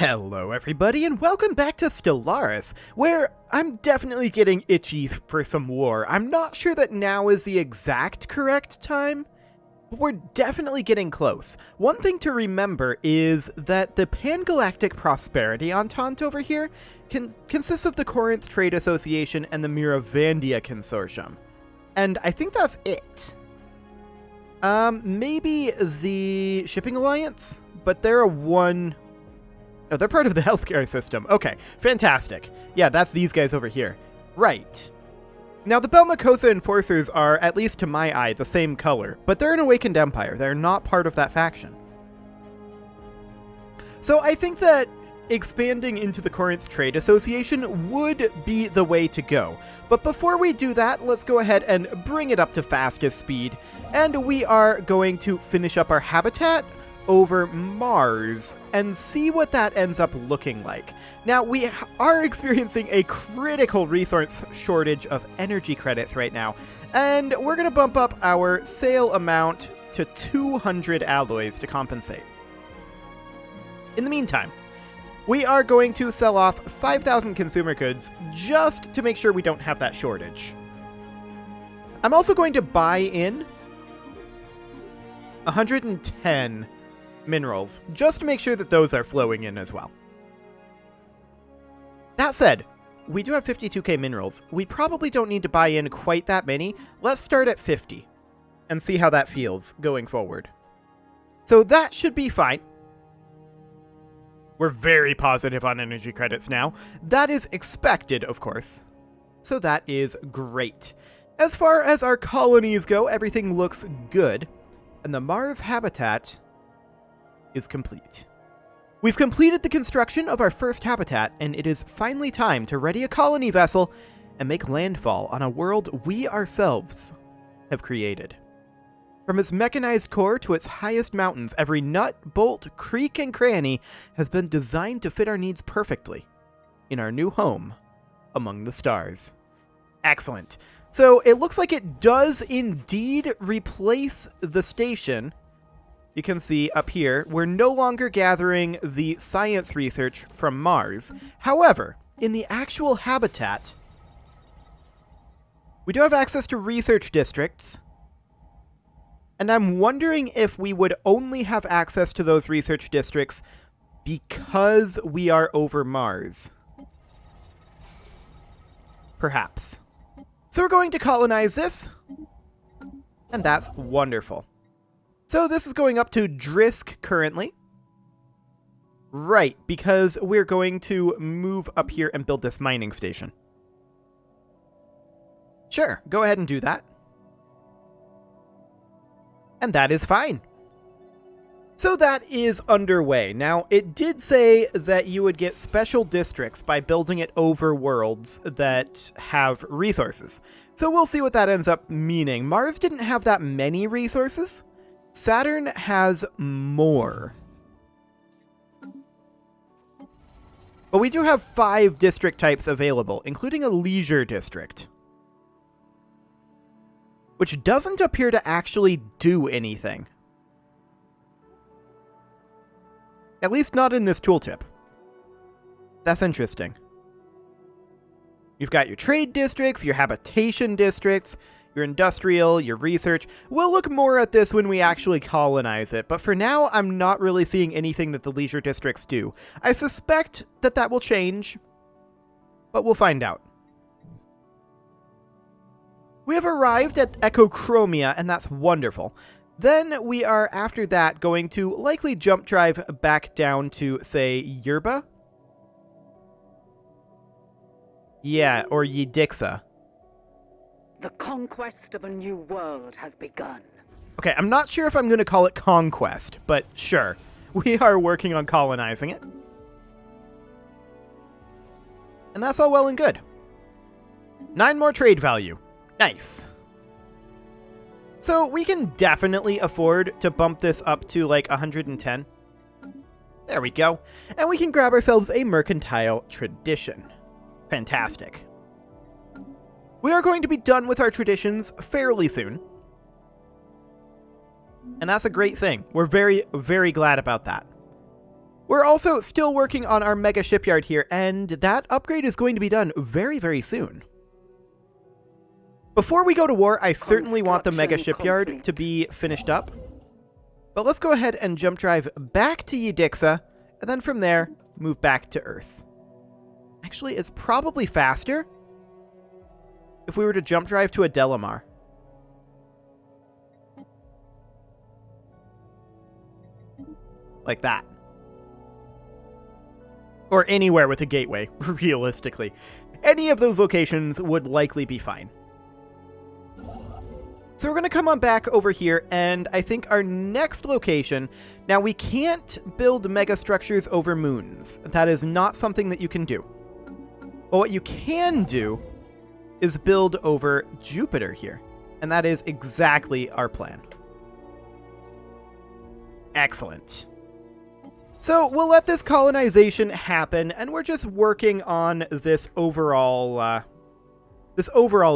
Hello everybody and welcome back to Stellaris, where I'm definitely getting itchy for some war. I'm not sure that now is the exact correct time, but we're definitely getting close. One thing to remember is that the Pan-Galactic Prosperity Entente over here consists of the Corinth Trade Association and the Miravandia Consortium. And I think that's it. Maybe the Shipping Alliance, but they're Oh, they're part of the healthcare system. Okay, fantastic. Yeah, that's these guys over here. Right. Now, the Belmacosa Enforcers are, at least to my eye, the same color, but they're an Awakened Empire. They're not part of that faction. So I think that expanding into the Corinth Trade Association would be the way to go. But before we do that, let's go ahead and bring it up to fastest speed. And we are going to finish up our habitat over Mars and see what that ends up looking like. Now, we are experiencing a critical resource shortage of energy credits right now, and we're going to bump up our sale amount to 200 alloys to compensate. In the meantime, we are going to sell off 5,000 consumer goods just to make sure we don't have that shortage. I'm also going to buy in 110 minerals, just to make sure that those are flowing in as well. That said, we do have 52k minerals. We probably don't need to buy in quite that many. Let's start at 50 and see how that feels going forward. So that should be fine. We're very positive on energy credits now. That is expected, of course. So that is great. As far as our colonies go, everything looks good. And the Mars habitat is complete. We've completed the construction of our first habitat, and it is finally time to ready a colony vessel and make landfall on a world we ourselves have created. From its mechanized core to its highest mountains, every nut, bolt, creek, and cranny has been designed to fit our needs perfectly in our new home among the stars. Excellent. So it looks like it does indeed replace the station. You can see up here, we're no longer gathering the science research from Mars. However, in the actual habitat, we do have access to research districts. And I'm wondering if we would only have access to those research districts because we are over Mars. Perhaps. So we're going to colonize this. And that's wonderful. So this is going up to Drisk currently. Right, because we're going to move up here and build this mining station. Sure, go ahead and do that. And that is fine. So that is underway. Now, it did say that you would get special districts by building it over worlds that have resources. So we'll see what that ends up meaning. Mars didn't have that many resources. Saturn has more. But we do have 5 district types available, including a leisure district, which doesn't appear to actually do anything. At least not in this tooltip. That's interesting. You've got your trade districts, your habitation districts, your industrial, your research. We'll look more at this when we actually colonize it, but for now, I'm not really seeing anything that the leisure districts do. I suspect that that will change, but we'll find out. We have arrived at Echochromia, and that's wonderful. Then we are, after that, going to likely jump drive back down to, say, Yerba? Yeah, or Yedixa. The conquest of a new world has begun. Okay, I'm not sure if I'm going to call it conquest, but sure. We are working on colonizing it. And that's all well and good. 9 more trade value. Nice. So we can definitely afford to bump this up to like 110. There we go. And we can grab ourselves a mercantile tradition. Fantastic. We are going to be done with our traditions fairly soon. And that's a great thing. We're very, very glad about that. We're also still working on our mega shipyard here, and that upgrade is going to be done very, very soon. Before we go to war, I certainly want the mega shipyard to be finished up. But let's go ahead and jump drive back to Yedixa, and then from there, move back to Earth. Actually, it's probably faster if we were to jump drive to a Delamar. Like that. Or anywhere with a gateway, realistically. Any of those locations would likely be fine. So we're going to come on back over here, and I think our next location... Now, we can't build mega structures over moons. That is not something that you can do. But what you can do is build over Jupiter here. And that is exactly our plan. Excellent. So we'll let this colonization happen, and we're just working on this overall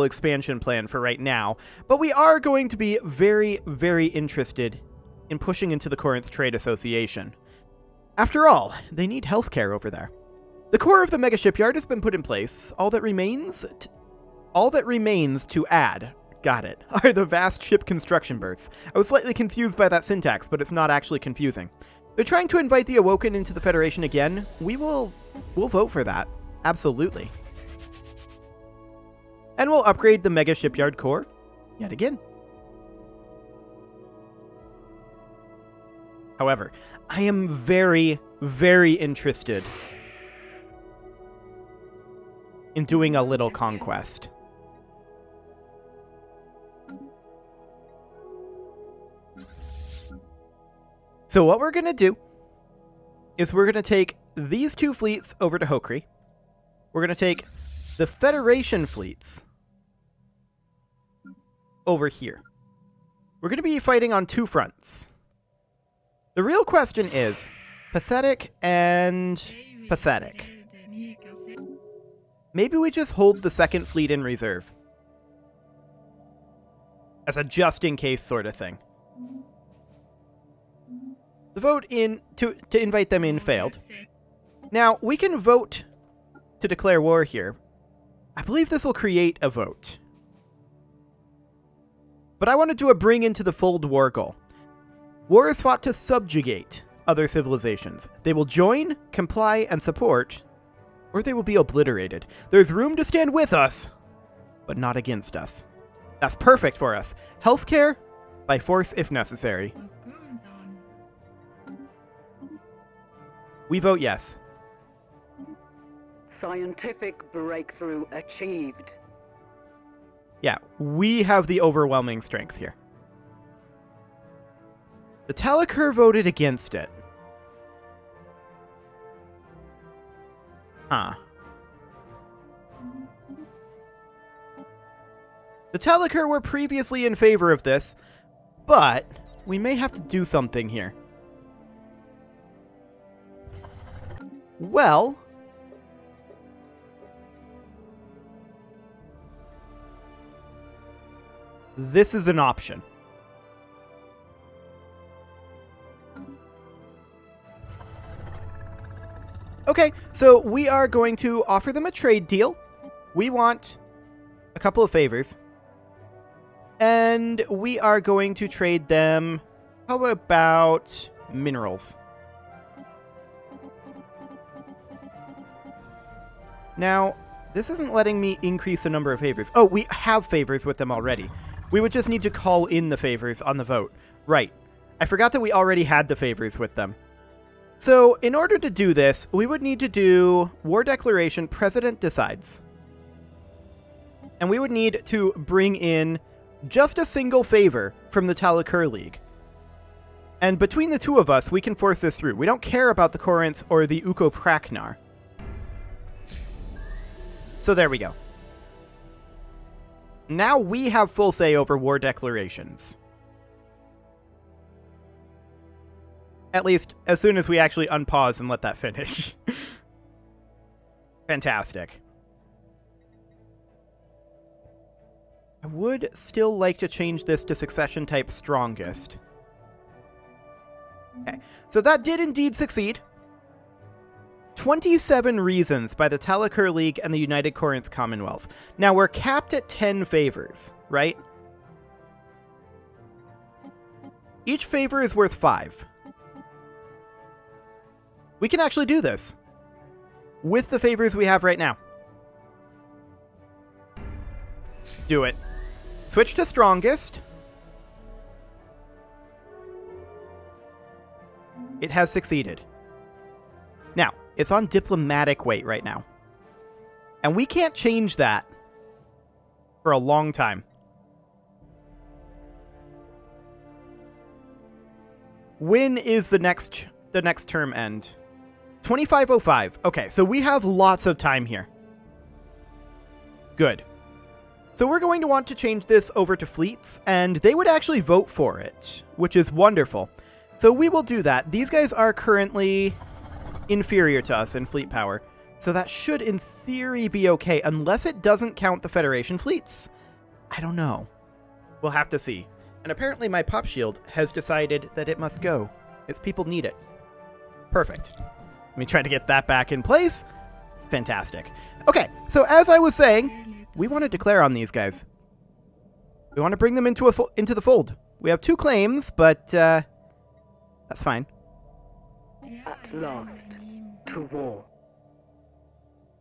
expansion plan for right now. But we are going to be very, very interested in pushing into the Corinth Trade Association. After all, they need healthcare over there. The core of the mega shipyard has been put in place. All that remains to add, got it, are the vast ship construction berths. I was slightly confused by that syntax, but it's not actually confusing. They're trying to invite the Awoken into the Federation again. We'll vote for that. Absolutely. And we'll upgrade the Mega Shipyard core yet again. However, I am very, very interested in doing a little conquest. So what we're going to do is we're going to take these two fleets over to Hokri. We're going to take the Federation fleets over here. We're going to be fighting on two fronts. The real question is pathetic and pathetic. Maybe we just hold the second fleet in reserve as a just-in-case sort of thing. The vote to invite them in failed. Now, we can vote to declare war here. I believe this will create a vote. But I want to do a bring into the fold war goal. War is fought to subjugate other civilizations. They will join, comply, and support, or they will be obliterated. There's room to stand with us, but not against us. That's perfect for us. Healthcare, by force if necessary. We vote yes. Scientific breakthrough achieved. Yeah, we have the overwhelming strength here. The Talakur voted against it. Huh. The Talakur were previously in favor of this, but we may have to do something here. Well, this is an option. Okay, so we are going to offer them a trade deal. We want a couple of favors. And we are going to trade them, how about minerals? Now, this isn't letting me increase the number of favors. Oh, we have favors with them already. We would just need to call in the favors on the vote. Right. I forgot that we already had the favors with them. So, in order to do this, we would need to do war declaration, president decides. And we would need to bring in just a single favor from the Talakur League. And between the two of us, we can force this through. We don't care about the Corinth or the Uko Praknar. So there we go. Now we have full say over war declarations. At least, as soon as we actually unpause and let that finish. Fantastic. I would still like to change this to succession type strongest. Okay, so that did indeed succeed. 27 reasons by the Talakur League and the United Corinth Commonwealth. Now, we're capped at 10 favors, right? Each favor is worth 5. We can actually do this with the favors we have right now. Do it. Switch to strongest. It has succeeded. Now, it's on diplomatic weight right now. And we can't change that for a long time. When is the next term end? 2505. Okay, so we have lots of time here. Good. So we're going to want to change this over to fleets, and they would actually vote for it, which is wonderful. So we will do that. These guys are currently inferior to us in fleet power, so that should, in theory, be okay, unless it doesn't count the Federation fleets. I don't know. We'll have to see. And apparently my pop shield has decided that it must go. Its people need it. Perfect. Let me try to get that back in place. Fantastic. Okay, so as I was saying, we want to declare on these guys. We want to bring them into the fold. We have 2 claims, but that's fine. At last, to war.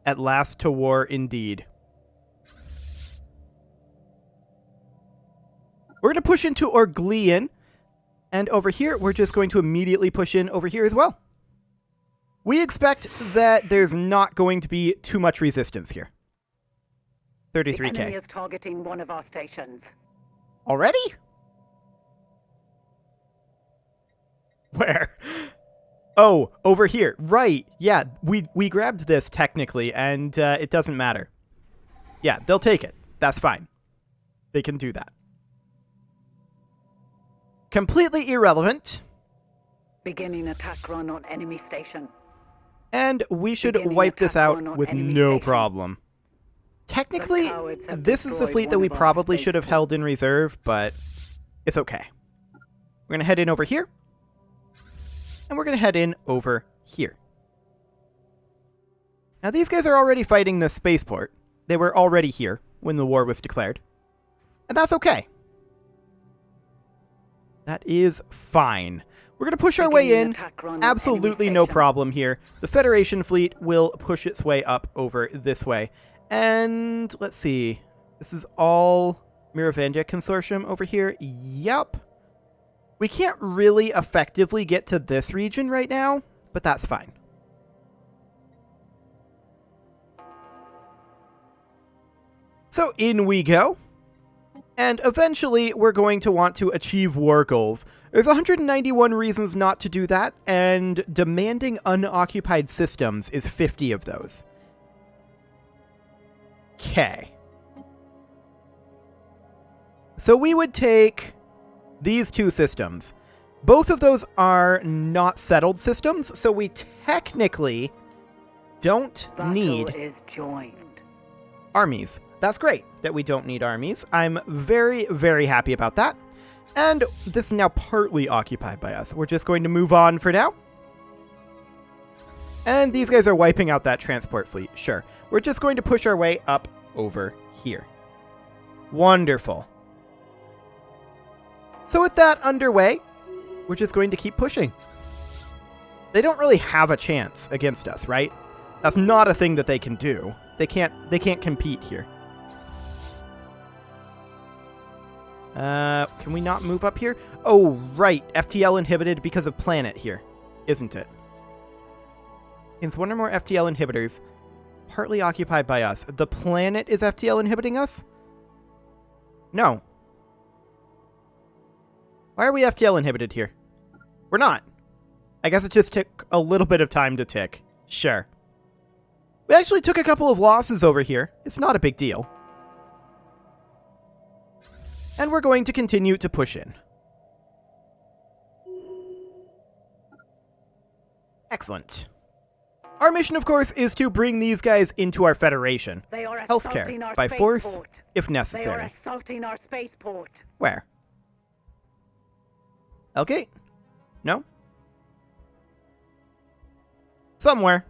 At last to war, indeed. We're going to push into Orglean, and over here, we're just going to immediately push in over here as well. We expect that there's not going to be too much resistance here. 33k. The enemy is targeting one of our stations. Already? Where? Oh, over here. Right. Yeah, we grabbed this technically, and it doesn't matter. Yeah, they'll take it. That's fine. They can do that. Completely irrelevant. Beginning attack run on enemy station. And we should wipe this out with no problem. Technically, this is the fleet that we probably should have held in reserve, but it's okay. We're going to head in over here. And we're going to head in over here. Now, these guys are already fighting this spaceport. They were already here when the war was declared. And that's okay. That is fine. We're going to push our way in. Absolutely no problem here. The Federation fleet will push its way up over this way. And let's see. This is all Miravandia Consortium over here. Yep. We can't really effectively get to this region right now, but that's fine. So in we go. And eventually, we're going to want to achieve war goals. There's 191 reasons not to do that, and demanding unoccupied systems is 50 of those. Okay. So we would take these 2 systems. Both of those are not settled systems, so we technically don't need armies. That's great that we don't need armies. I'm very, very happy about that. And this is now partly occupied by us. We're just going to move on for now. And these guys are wiping out that transport fleet. Sure. We're just going to push our way up over here. Wonderful. So with that underway, we're just going to keep pushing. They don't really have a chance against us, right? That's not a thing that they can do. They can't compete here. Can we not move up here? Oh, right. FTL inhibited because of planet here, isn't it? Against 1 or more FTL inhibitors, partly occupied by us. The planet is FTL inhibiting us? No. Why are we FTL inhibited here? We're not. I guess it just took a little bit of time to tick. Sure. We actually took a couple of losses over here. It's not a big deal. And we're going to continue to push in. Excellent. Our mission, of course, is to bring these guys into our Federation. Healthcare by force, if necessary. They are assaulting our spaceport. Where? Okay. No? Somewhere.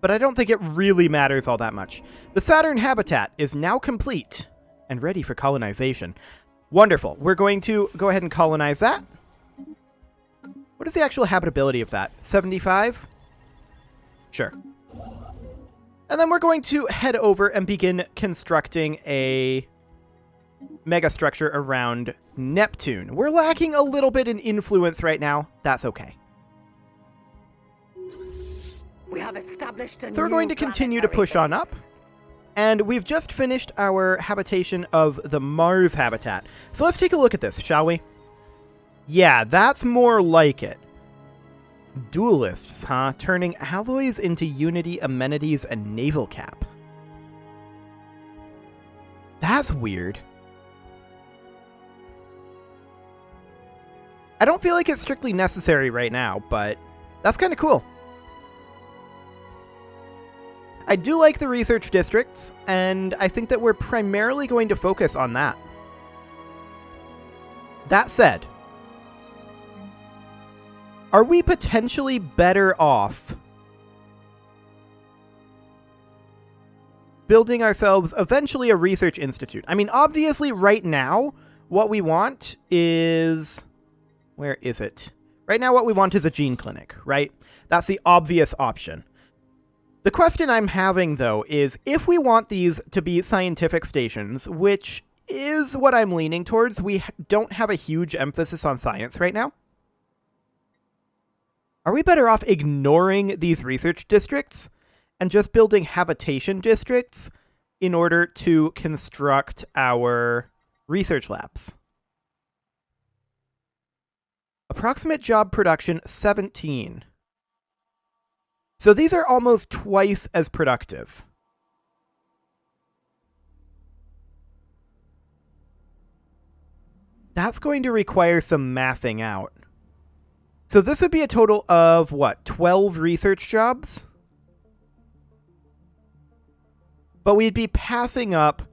but I don't think it really matters all that much. The Saturn habitat is now complete and ready for colonization. Wonderful. We're going to go ahead and colonize that. What is the actual habitability of that? 75? Sure. And then we're going to head over and begin constructing a mega structure around Neptune. We're lacking a little bit in influence right now. That's okay. We have established a So we're going to continue to push on up. And we've just finished our habitation of the Mars habitat. So let's take a look at this, shall we? Yeah, that's more like it. Duelists, huh? Turning alloys into Unity, amenities, and naval cap. That's weird. I don't feel like it's strictly necessary right now, but that's kind of cool. I do like the research districts, and I think that we're primarily going to focus on that. That said, are we potentially better off building ourselves eventually a research institute? I mean, obviously right now, what we want is... Where is it? Right now what we want is a gene clinic, right? That's the obvious option. The question I'm having, though, is if we want these to be scientific stations, which is what I'm leaning towards, we don't have a huge emphasis on science right now. Are we better off ignoring these research districts and just building habitation districts in order to construct our research labs? Approximate job production, 17. So these are almost twice as productive. That's going to require some mathing out. So this would be a total of, what, 12 research jobs? But we'd be passing up...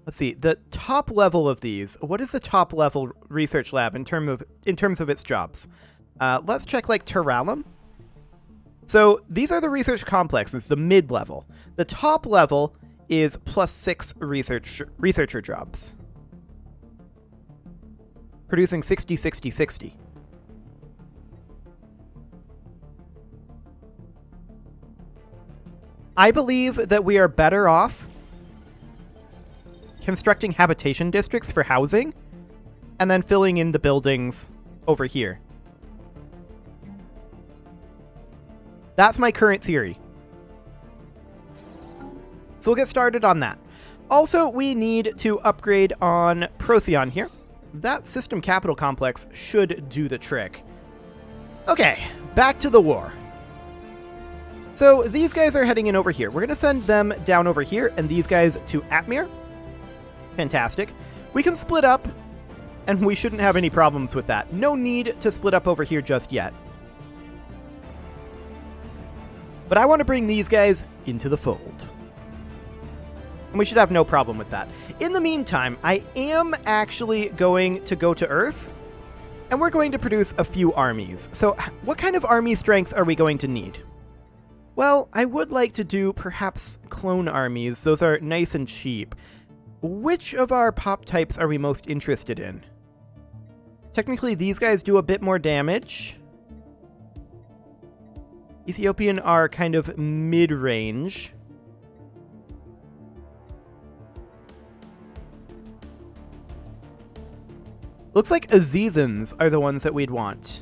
Let's see, the top level of these. What is the top level research lab in terms of its jobs? Let's check, like, Terralum. So these are the research complexes, the mid-level. The top level is +6 researcher jobs. Producing 60, 60, 60. I believe that we are better off constructing habitation districts for housing and then filling in the buildings over here. That's my current theory. So we'll get started on that. Also, we need to upgrade on Procyon here. That system capital complex should do the trick. Okay, back to the war. So these guys are heading in over here. We're going to send them down over here and these guys to Atmir. Fantastic. We can split up and we shouldn't have any problems with that. No need to split up over here just yet. But I want to bring these guys into the fold. And we should have no problem with that. In the meantime, I am actually going to go to Earth, and we're going to produce a few armies. So what kind of army strength are we going to need? Well, I would like to do perhaps clone armies. Those are nice and cheap. Which of our pop types are we most interested in? Technically, these guys do a bit more damage. Ethiopian are kind of mid-range. Looks like Azizans are the ones that we'd want.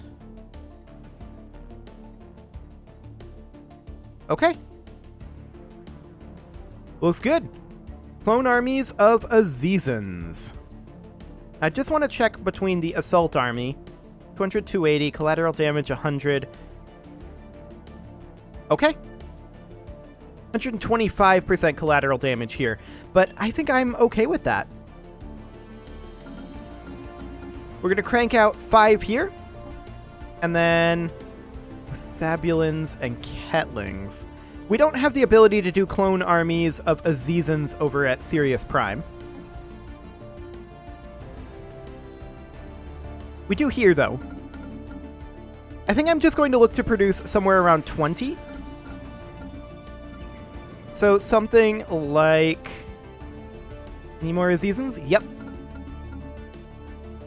Okay. Looks good. Clone armies of Azizans. I just want to check between the assault army. 200, 280, collateral damage 100. Okay. 125% collateral damage here, but I think I'm okay with that. We're going to crank out 5 here, and then Thabulans and Ketlings. We don't have the ability to do clone armies of Azizans over at Sirius Prime. We do here, though. I think I'm just going to look to produce somewhere around 20 So something like... Any more Azizans? Yep.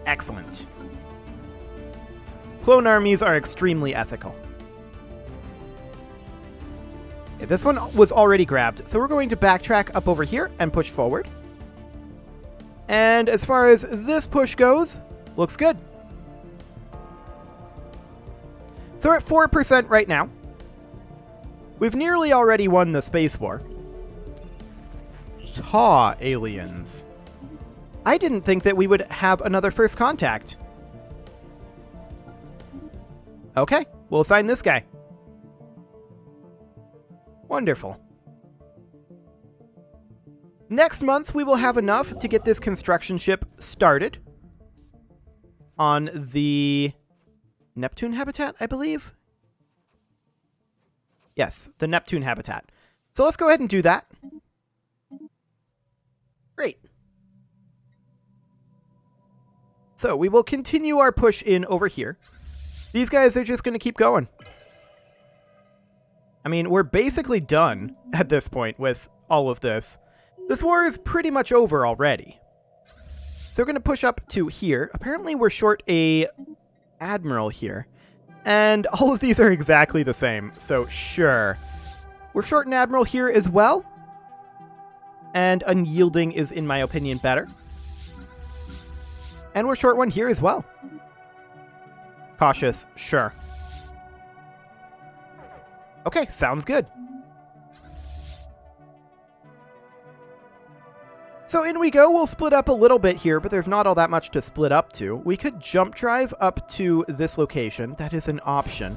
Excellent. Clone armies are extremely ethical. Okay, this one was already grabbed, so we're going to backtrack up over here and push forward. And as far as this push goes, looks good. So we're at 4% right now. We've nearly already won the space war. Ta aliens. I didn't think that we would have another first contact. Okay, we'll assign this guy. Wonderful. Next month, we will have enough to get this construction ship started on the Neptune habitat, I believe. Yes, the Neptune habitat. So let's go ahead and do that. Great. So we will continue our push in over here. These guys are just going to keep going. I mean, we're basically done at this point with all of this. This war is pretty much over already. So we're going to push up to here. Apparently we're short a admiral here. And all of these are exactly the same, so sure. We're short an admiral here as well. And unyielding is, in my opinion, better. And we're short one here as well. Cautious, sure. Okay, sounds good. So in we go. We'll split up a little bit here, but there's not all that much to split up to. We could jump drive up to this location. That is an option.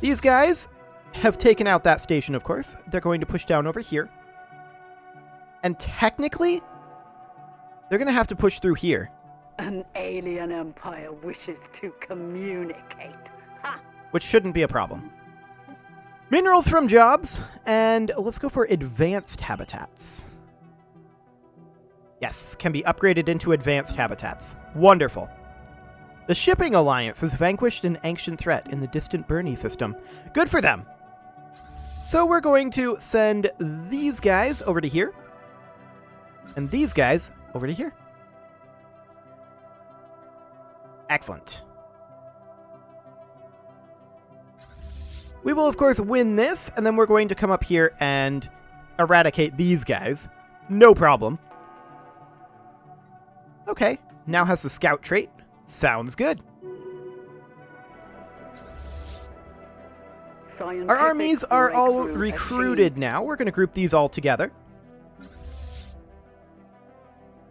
These guys have taken out that station, of course. They're going to push down over here. And technically, they're going to have to push through here. An alien empire wishes to communicate. Ha! Which shouldn't be a problem. Minerals from jobs, and let's go for advanced habitats. Yes, can be upgraded into advanced habitats. Wonderful. The Shipping Alliance has vanquished an ancient threat in the distant Bernie system. Good for them. So we're going to send these guys over to here, and these guys over to here. Excellent. We will, of course, win this, and then we're going to come up here and eradicate these guys. No problem. Okay, now has the scout trait. Sounds good. Our armies are all recruited now. We're going to group these all together.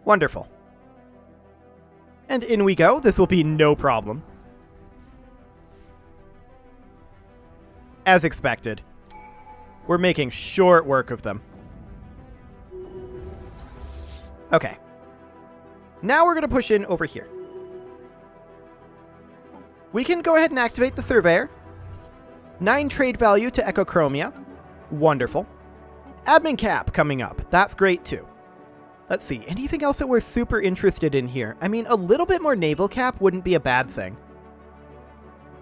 Wonderful. And in we go. This will be no problem. As expected. We're making short work of them. Okay. Now we're going to push in over here. We can go ahead and activate the Surveyor. 9 trade value to Echochromia. Wonderful. Admin cap coming up. That's great too. Let's see. Anything else that we're super interested in here? I mean, a little bit more naval cap wouldn't be a bad thing.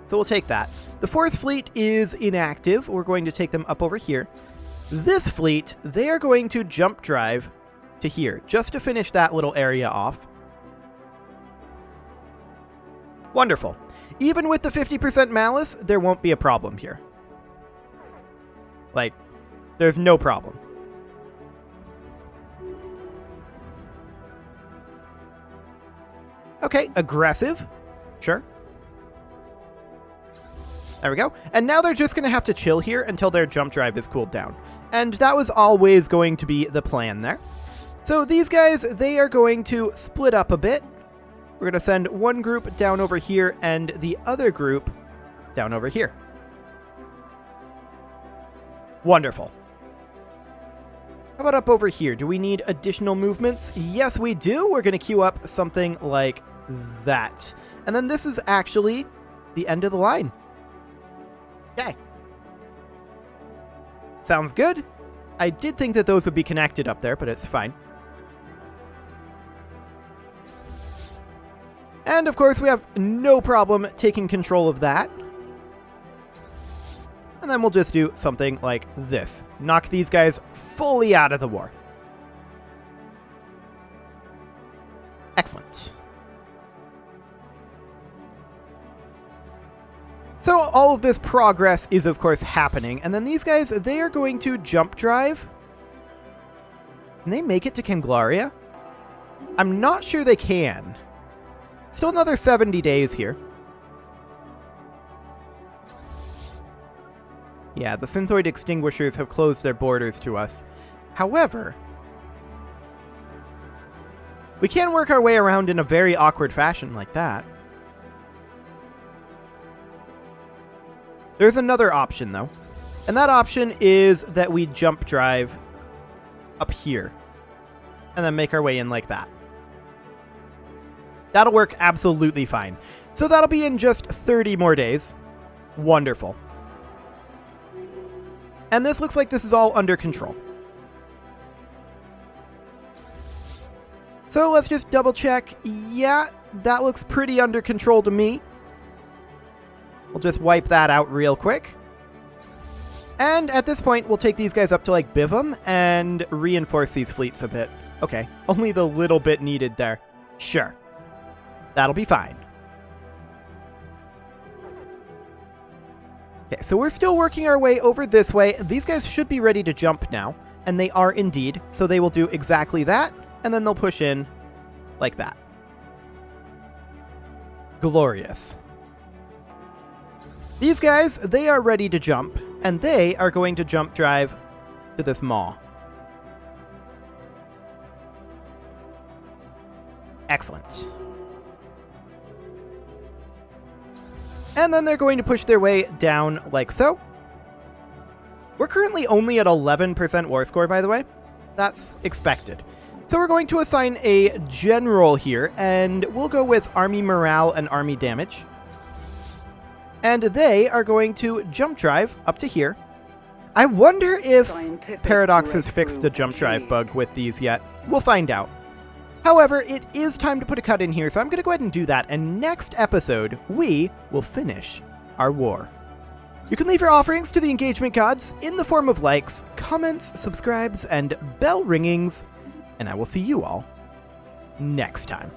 So we'll take that. The 4th fleet is inactive. We're going to take them up over here. This fleet, they are going to jump drive to here, just to finish that little area off. Wonderful. Even with the 50% malice, there won't be a problem here. Like, there's no problem. Okay, aggressive. Sure. There we go. And now they're just going to have to chill here until their jump drive is cooled down. And that was always going to be the plan there. So these guys, they are going to split up a bit. We're going to send one group down over here and the other group down over here. Wonderful. How about up over here? Do we need additional movements? Yes, we do. We're going to queue up something like that. And then this is actually the end of the line. Okay. Sounds good. I did think that those would be connected up there, but it's fine. And of course, we have no problem taking control of that. And then we'll just do something like this. Knock these guys fully out of the war. Excellent. So all of this progress is, of course, happening. And then these guys, they are going to jump drive. Can they make it to Kanglaria? I'm not sure they can. Still another 70 days here. Yeah, the Synthoid Extinguishers have closed their borders to us. However, we can work our way around in a very awkward fashion like that. There's another option, though. And that option is that we jump drive up here. And then make our way in like that. That'll work absolutely fine. So that'll be in just 30 more days. Wonderful. And this looks like this is all under control. So let's just double check. Yeah, that looks pretty under control to me. We'll just wipe that out real quick. And at this point, we'll take these guys up to like Bivum and reinforce these fleets a bit. Okay, only the little bit needed there. Sure. That'll be fine. Okay, so we're still working our way over this way. These guys should be ready to jump now, and they are indeed. So they will do exactly that, and then they'll push in like that. Glorious. These guys, they are ready to jump, and they are going to jump drive to this maw. Excellent. And then they're going to push their way down like so. We're currently only at 11% war score, by the way. That's expected. So we're going to assign a general here, and we'll go with army morale and army damage. And they are going to jump drive up to here. I wonder if Paradox has fixed the jump drive bug with these yet. We'll find out. However, it is time to put a cut in here, so I'm going to go ahead and do that, and next episode, we will finish our war. You can leave your offerings to the engagement gods in the form of likes, comments, subscribes, and bell ringings, and I will see you all next time.